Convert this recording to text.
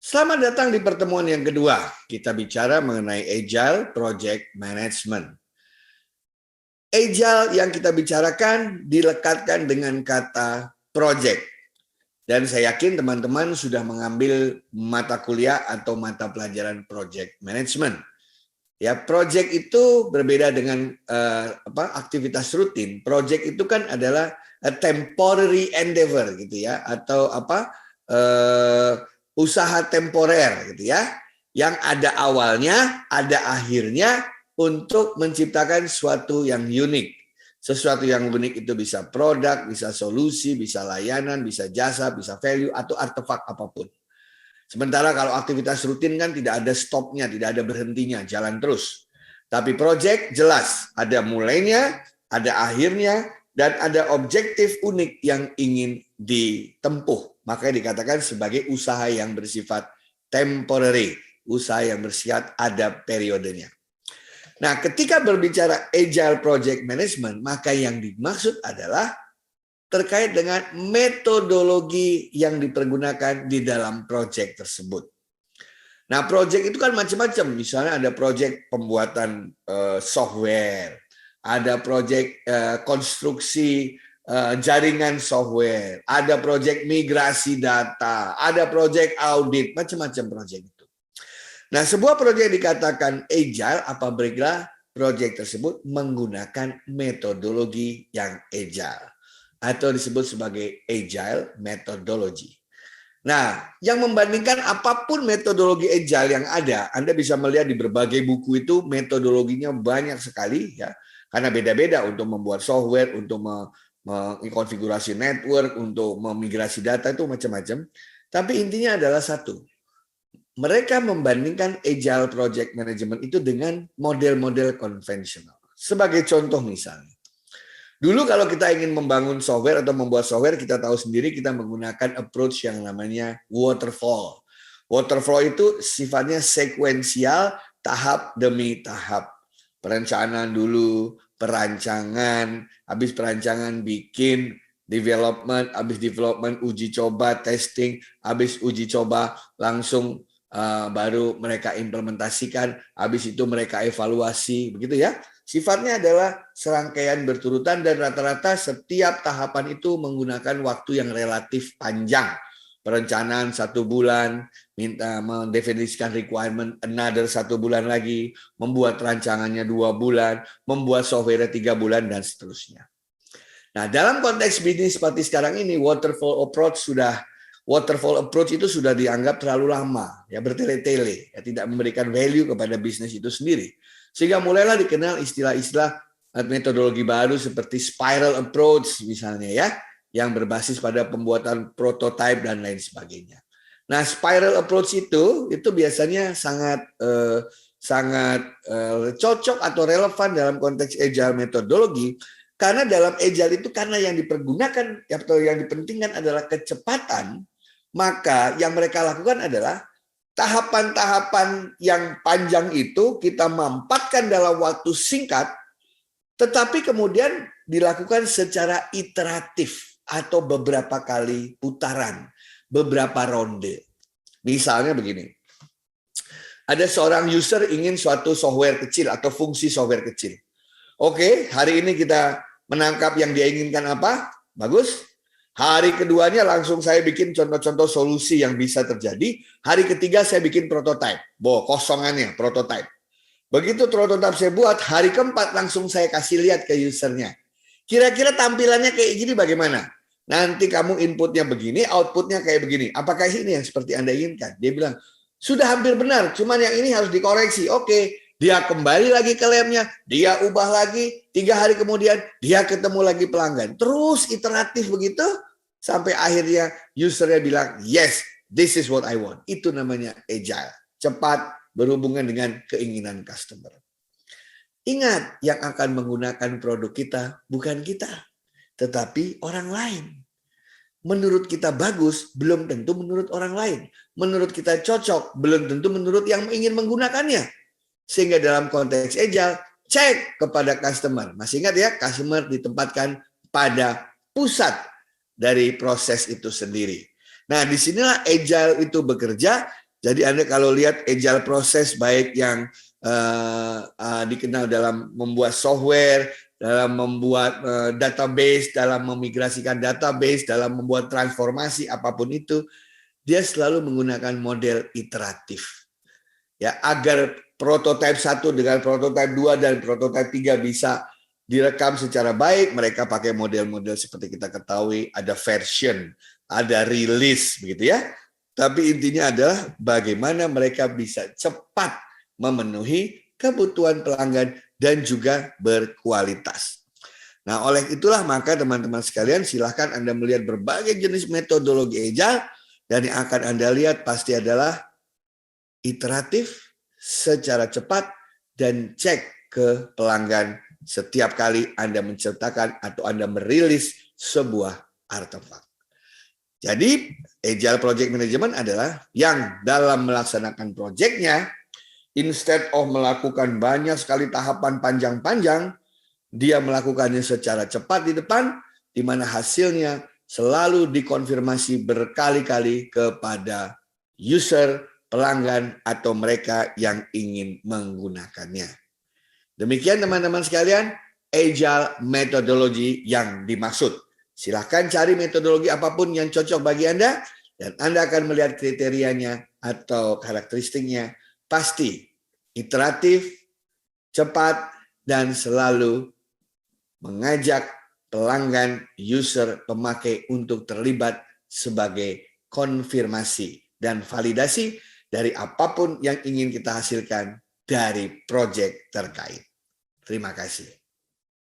Selamat datang di pertemuan yang kedua. Kita bicara mengenai Agile Project Management. Agile yang kita bicarakan dilekatkan dengan kata project. Dan saya yakin teman-teman sudah mengambil mata kuliah atau mata pelajaran project management. Ya, project itu berbeda dengan aktivitas rutin. Project itu kan adalah a temporary endeavor gitu ya, atau usaha temporer gitu ya, yang ada awalnya, ada akhirnya untuk menciptakan sesuatu yang unik. Sesuatu yang unik itu bisa produk, bisa solusi, bisa layanan, bisa jasa, bisa value, atau artefak apapun. Sementara kalau aktivitas rutin kan tidak ada stopnya, tidak ada berhentinya, jalan terus. Tapi project jelas, ada mulainya, ada akhirnya, dan ada objektif unik yang ingin ditempuh. Makanya dikatakan sebagai usaha yang bersifat temporary, usaha yang bersifat ada periodenya. Nah, ketika berbicara Agile Project Management, maka yang dimaksud adalah terkait dengan metodologi yang dipergunakan di dalam proyek tersebut. Nah, proyek itu kan macam-macam. Misalnya ada proyek pembuatan software, ada proyek konstruksi jaringan software, ada proyek migrasi data, ada proyek audit, macam-macam proyek itu. Nah, sebuah proyek dikatakan agile apabila proyek tersebut menggunakan metodologi yang agile atau disebut sebagai agile methodology. Nah, yang membandingkan apapun metodologi agile yang ada, Anda bisa melihat di berbagai buku itu metodologinya banyak sekali ya, karena beda-beda untuk membuat software, untuk mengkonfigurasi network, untuk memigrasi data itu macam-macam. Tapi intinya adalah satu. Mereka membandingkan agile project management itu dengan model-model konvensional. Sebagai contoh misalnya, dulu kalau kita ingin membangun software atau membuat software, kita tahu sendiri kita menggunakan approach yang namanya waterfall. Waterfall itu sifatnya sekuensial, tahap demi tahap. Perencanaan dulu, perancangan, habis perancangan bikin, development, habis development uji coba, testing, habis uji coba langsung baru mereka implementasikan, habis itu mereka evaluasi, begitu ya. Sifatnya adalah serangkaian berturutan dan rata-rata setiap tahapan itu menggunakan waktu yang relatif panjang. Perencanaan 1 bulan, minta mendefinisikan requirement another 1 bulan lagi, membuat rancangannya 2 bulan, membuat software 3 bulan, dan seterusnya. Nah, dalam konteks bisnis seperti sekarang ini, waterfall approach itu sudah dianggap terlalu lama, ya bertele-tele, ya tidak memberikan value kepada bisnis itu sendiri. Sehingga mulailah dikenal istilah-istilah metodologi baru seperti spiral approach misalnya ya, yang berbasis pada pembuatan prototipe dan lain sebagainya. Nah, spiral approach itu biasanya sangat cocok atau relevan dalam konteks agile metodologi, karena dalam agile itu karena yang dipergunakan atau yang dipentingkan adalah kecepatan. Maka yang mereka lakukan adalah tahapan-tahapan yang panjang itu kita mampatkan dalam waktu singkat, tetapi kemudian dilakukan secara iteratif atau beberapa kali putaran, beberapa ronde. Misalnya begini, ada seorang user ingin suatu software kecil atau fungsi software kecil. Oke, hari ini kita menangkap yang dia inginkan apa? Bagus. Hari keduanya langsung saya bikin contoh-contoh solusi yang bisa terjadi. Hari ketiga saya bikin prototype. Kosongannya prototype. Begitu prototype saya buat, hari keempat langsung saya kasih lihat ke usernya. Kira-kira tampilannya kayak gini bagaimana? Nanti kamu inputnya begini, outputnya kayak begini. Apakah ini yang seperti Anda inginkan? Dia bilang, sudah hampir benar, cuman yang ini harus dikoreksi. Oke, dia kembali lagi ke labnya, dia ubah lagi, 3 hari kemudian dia ketemu lagi pelanggan. Terus iteratif begitu, sampai akhirnya usernya bilang, yes, this is what I want. Itu namanya agile. Cepat, berhubungan dengan keinginan customer. Ingat, yang akan menggunakan produk kita bukan kita, tetapi orang lain. Menurut kita bagus, belum tentu menurut orang lain. Menurut kita cocok, belum tentu menurut yang ingin menggunakannya. Sehingga dalam konteks agile, cek kepada customer. Masih ingat ya, customer ditempatkan pada pusat dari proses itu sendiri. Nah, disinilah agile itu bekerja Jadi Anda kalau lihat agile proses baik yang dikenal dalam membuat software, dalam membuat database, dalam memigrasikan database, dalam membuat transformasi apapun itu, dia selalu menggunakan model iteratif. Ya, agar prototipe 1 dengan prototipe 2 dan prototipe 3 bisa direkam secara baik, mereka pakai model-model seperti kita ketahui, ada version, ada release begitu ya. Tapi intinya adalah bagaimana mereka bisa cepat memenuhi kebutuhan pelanggan dan juga berkualitas. Nah, oleh itulah maka teman-teman sekalian silahkan Anda melihat berbagai jenis metodologi agile dan yang akan Anda lihat pasti adalah iteratif secara cepat dan cek ke pelanggan setiap kali Anda menciptakan atau Anda merilis sebuah artefak. Jadi Agile Project Management adalah yang dalam melaksanakan proyeknya, instead of melakukan banyak sekali tahapan panjang-panjang, dia melakukannya secara cepat di depan, di mana hasilnya selalu dikonfirmasi berkali-kali kepada user, pelanggan, atau mereka yang ingin menggunakannya. Demikian teman-teman sekalian, Agile metodologi yang dimaksud. Silahkan cari metodologi apapun yang cocok bagi Anda, dan Anda akan melihat kriterianya atau karakteristiknya pasti iteratif, cepat, dan selalu mengajak pelanggan, user, pemakai untuk terlibat sebagai konfirmasi dan validasi dari apapun yang ingin kita hasilkan dari proyek terkait. Terima kasih.